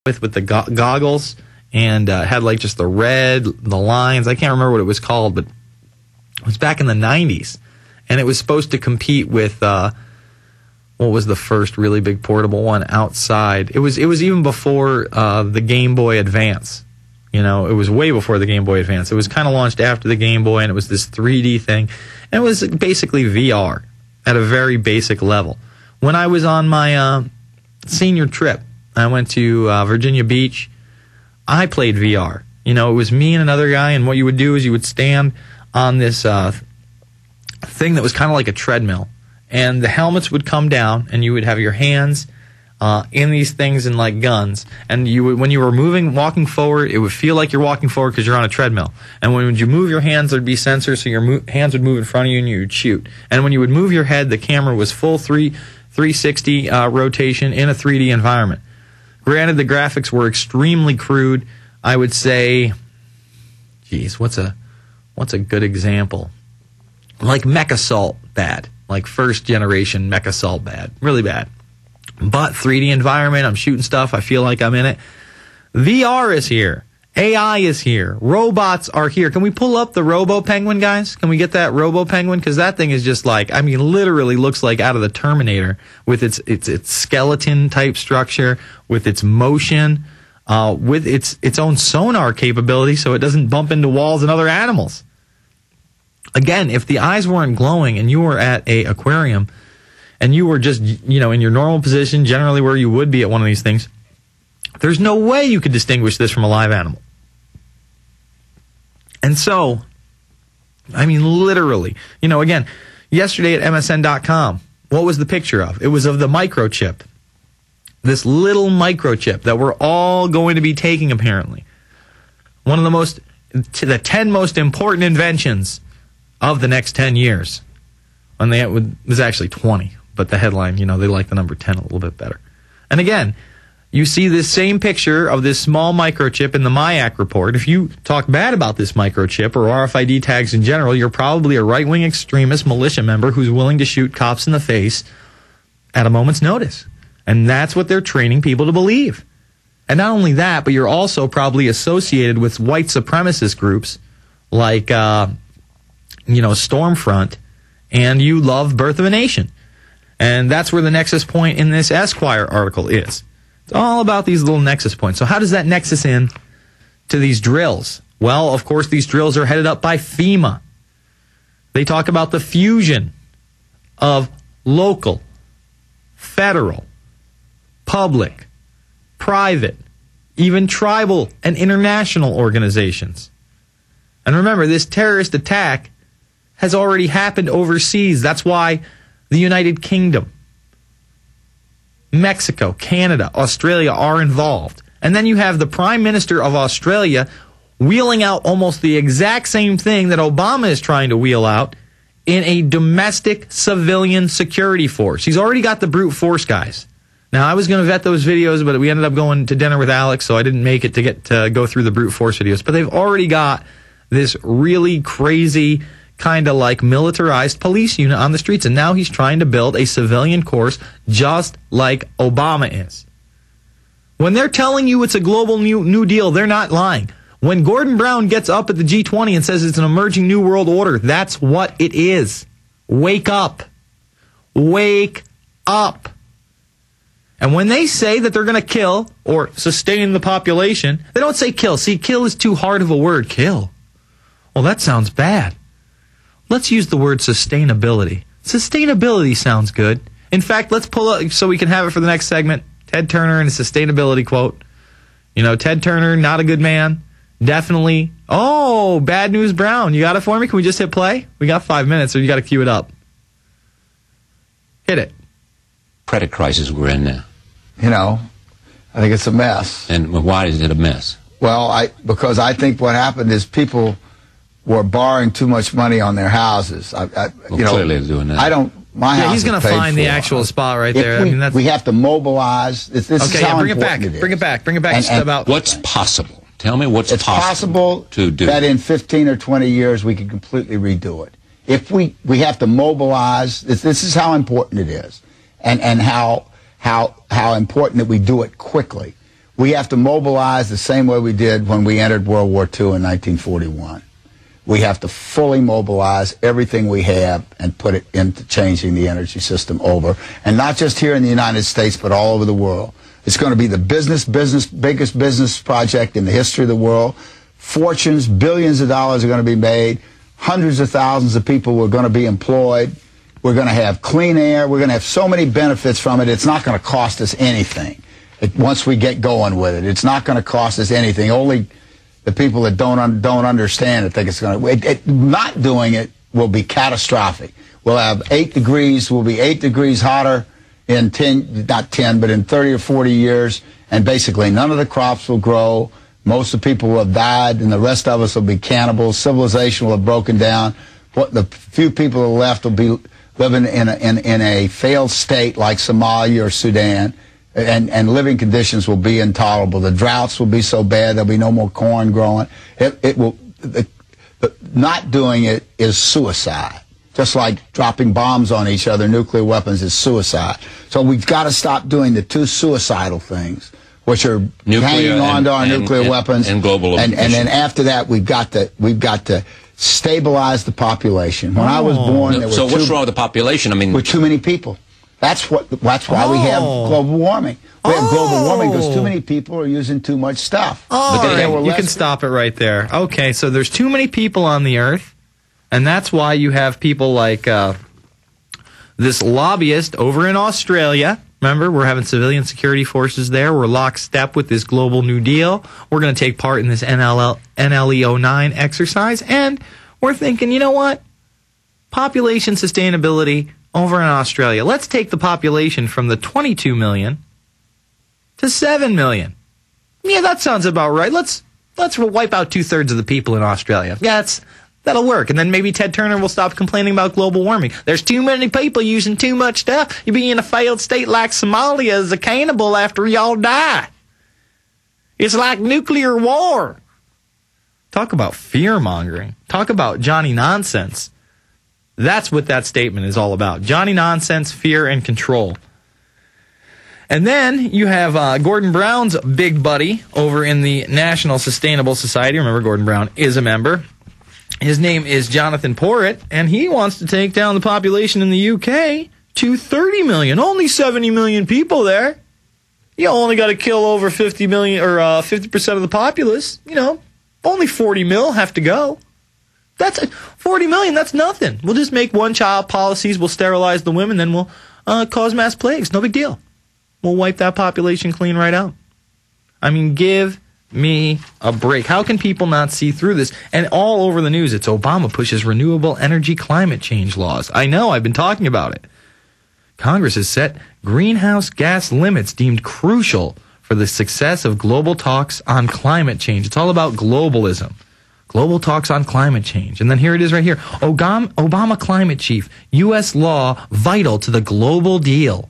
with the goggles, and had like just the lines. I can't remember what it was called, but it was back in the 90s, and it was supposed to compete with what was the first really big portable one outside. It was even before the Game Boy Advance. You know, it was way before the Game Boy Advance. It was kind of launched after the Game Boy, and it was this 3D thing, and it was basically VR at a very basic level. When I was on my senior trip, I went to Virginia Beach. I played VR. You know, it was me and another guy, and what you would do is you would stand on this thing that was kind of like a treadmill, and the helmets would come down, and you would have your hands in these things and like guns, and you would, when you were walking forward, it would feel like you're walking forward because you're on a treadmill. And when you move your hands, there'd be sensors, so your hands would move in front of you, and you would shoot. And when you would move your head, the camera was full 360 rotation in a 3D environment. Granted, the graphics were extremely crude. I would say, geez, what's a good example? Like MechAssault bad, like first generation MechAssault bad, really bad. But 3D environment, I'm shooting stuff, I feel like I'm in it. VR is here. AI is here. Robots are here. Can we pull up the Robo Penguin, guys? Can we get that Robo Penguin? Because that thing is just like, I mean, literally looks like out of the Terminator with its skeleton type structure, with its motion, with its own sonar capability so it doesn't bump into walls and other animals. Again, if the eyes weren't glowing and you were at a aquarium and you were just, you know, in your normal position, generally where you would be at one of these things, there's no way you could distinguish this from a live animal. And so, I mean, literally, you know, again, yesterday at MSN.com, what was the picture of? It was of the microchip. This little microchip that we're all going to be taking, apparently. One of the 10 most important inventions of the next 10 years. And it was actually 20, but the headline, you know, they like the number 10 a little bit better. And again, you see this same picture of this small microchip in the MIAC report. If you talk bad about this microchip or RFID tags in general, you're probably a right-wing extremist militia member who's willing to shoot cops in the face at a moment's notice. And that's what they're training people to believe. And not only that, but you're also probably associated with white supremacist groups like, Stormfront, and you love Birth of a Nation. And that's where the nexus point in this Esquire article is. It's all about these little nexus points. So how does that nexus in to these drills? Well, of course, these drills are headed up by FEMA. They talk about the fusion of local, federal, public, private, even tribal and international organizations. And remember, this terrorist attack has already happened overseas. That's why the United Kingdom, Mexico, Canada, Australia are involved. And then you have the Prime Minister of Australia wheeling out almost the exact same thing that Obama is trying to wheel out in a domestic civilian security force. He's already got the brute force guys. Now, I was going to vet those videos, but we ended up going to dinner with Alex, so I didn't make it to go through the brute force videos. But they've already got this really crazy kind of like militarized police unit on the streets, and now he's trying to build a civilian force just like Obama is. When they're telling you it's a global new deal, they're not lying. When Gordon Brown gets up at the G20 and says it's an emerging new world order, that's what it is. Wake up. Wake up. And when they say that they're going to kill or sustain the population, they don't say kill. See, kill is too hard of a word. Kill. Well, that sounds bad. Let's use the word sustainability. Sustainability sounds good. In fact, let's pull up so we can have it for the next segment. Ted Turner and a sustainability quote. You know, Ted Turner, not a good man. Definitely. Oh, Bad News Brown. You got it for me? Can we just hit play? We got 5 minutes, or you got to cue it up. Hit it. Credit crisis we're in now. You know, I think it's a mess. And why is it a mess? Well, because I think what happened is people were borrowing too much money on their houses. Clearly they're doing that. I don't. My house he's going to find the actual spot right there. We have to mobilize. This is how bring it back. Bring it back. Bring it back. And about what's possible. Tell me what's it's possible to do. That in 15 or 20 years we can completely redo it. If we have to mobilize. This is how important it is, and how important that we do it quickly. We have to mobilize the same way we did when we entered World War II in 1941. We have to fully mobilize everything we have and put it into changing the energy system over. And not just here in the United States, but all over the world. It's going to be the biggest business project in the history of the world. Fortunes, billions of dollars are going to be made. Hundreds of thousands of people are going to be employed. We're going to have clean air. We're going to have so many benefits from it. It's not going to cost us anything. Once we get going with it, it's not going to cost us anything. Only the people that don't understand it think it's going to. Not doing it will be catastrophic. We'll have 8 degrees. We'll be 8 degrees hotter in 30 or 40 years, and basically none of the crops will grow. Most of the people will have died, and the rest of us will be cannibals. Civilization will have broken down. The few people who are left will be living in a failed state like Somalia or Sudan. And living conditions will be intolerable. The droughts will be so bad there'll be no more corn growing. Not doing it is suicide. Just like dropping bombs on each other, nuclear weapons is suicide. So we've got to stop doing the 2 suicidal things, which are hanging on to our nuclear weapons and global. And then after that, we've got to stabilize the population. When I was born, there were so what's wrong with the population? I mean, with too many people. That's why we have global warming. We have global warming because too many people are using too much stuff. You can stop it right there. Okay, so there's too many people on the earth, and that's why you have people like this lobbyist over in Australia. Remember, we're having civilian security forces there. We're lockstep with this global New Deal. We're going to take part in this NLE09 exercise, and we're thinking, you know what? Population sustainability over in Australia. Let's take the population from the 22 million to 7 million. Yeah, that sounds about right. Let's wipe out 2/3 of the people in Australia. Yeah, that'll work. And then maybe Ted Turner will stop complaining about global warming. There's too many people using too much stuff. You'll be in a failed state like Somalia as a cannibal after y'all die. It's like nuclear war. Talk about fear-mongering. Talk about Johnny Nonsense. That's what that statement is all about. Johnny Nonsense, fear, and control. And then you have Gordon Brown's big buddy over in the National Sustainable Society. Remember, Gordon Brown is a member. His name is Jonathan Porritt, and he wants to take down the population in the UK to 30 million. Only 70 million people there. You only got to kill over 50 million or 50% of the populace. Only 40 mil have to go. That's 40 million. That's nothing. We'll just make one-child policies. We'll sterilize the women, then we'll cause mass plagues. No big deal. We'll wipe that population clean right out. I mean, give me a break. How can people not see through this? And all over the news, it's Obama pushes renewable energy climate change laws. I know. I've been talking about it. Congress has set greenhouse gas limits deemed crucial for the success of global talks on climate change. It's all about globalism. Global talks on climate change. And then here it is right here. Obama climate chief. U.S. law vital to the global deal.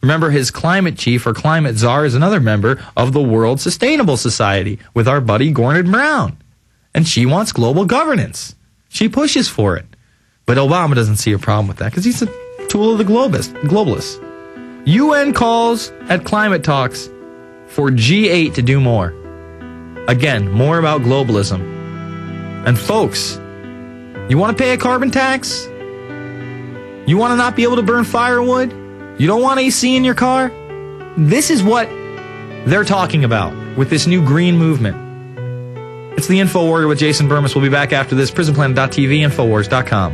Remember, his climate chief or climate czar is another member of the World Sustainable Society with our buddy Gordon Brown. And she wants global governance. She pushes for it. But Obama doesn't see a problem with that because he's a tool of the globalists. UN calls at climate talks for G8 to do more. Again, more about globalism. And folks, you want to pay a carbon tax? You want to not be able to burn firewood? You don't want AC in your car? This is what they're talking about with this new green movement. It's the Infowarrior with Jason Bermas. We'll be back after this. PrisonPlanet.tv, Infowars.com.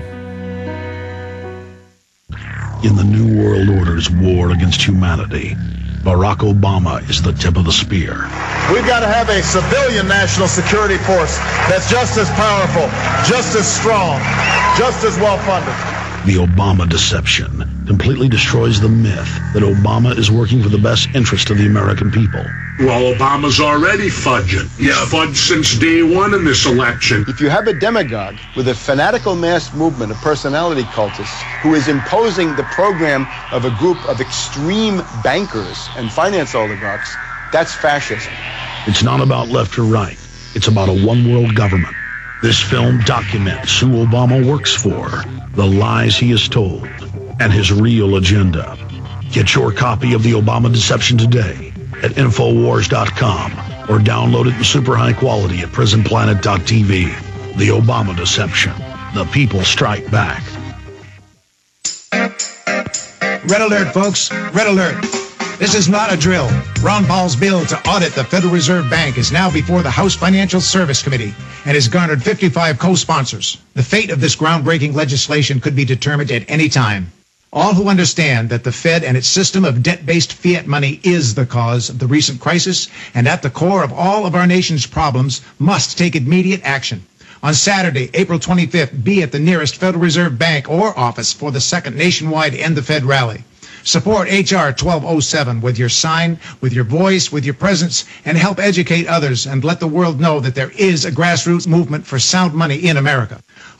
In the New World Order's war against humanity, Barack Obama is the tip of the spear. We've got to have a civilian national security force that's just as powerful, just as strong, just as well-funded. The Obama deception completely destroys the myth that Obama is working for the best interest of the American people. Well, Obama's already fudging. He's fudged since day one in this election. If you have a demagogue with a fanatical mass movement of personality cultists who is imposing the program of a group of extreme bankers and finance oligarchs, that's fascism. It's not about left or right. It's about a one-world government. This film documents who Obama works for, the lies he has told, and his real agenda. Get your copy of The Obama Deception today at Infowars.com or download it in super high quality at PrisonPlanet.tv. The Obama Deception. The people strike back. Red alert, folks. Red alert. This is not a drill. Ron Paul's bill to audit the Federal Reserve Bank is now before the House Financial Service Committee and has garnered 55 co-sponsors. The fate of this groundbreaking legislation could be determined at any time. All who understand that the Fed and its system of debt-based fiat money is the cause of the recent crisis and at the core of all of our nation's problems must take immediate action. On Saturday, April 25th, be at the nearest Federal Reserve Bank or office for the second nationwide End the Fed rally. Support H.R. 1207 with your sign, with your voice, with your presence, and help educate others and let the world know that there is a grassroots movement for sound money in America.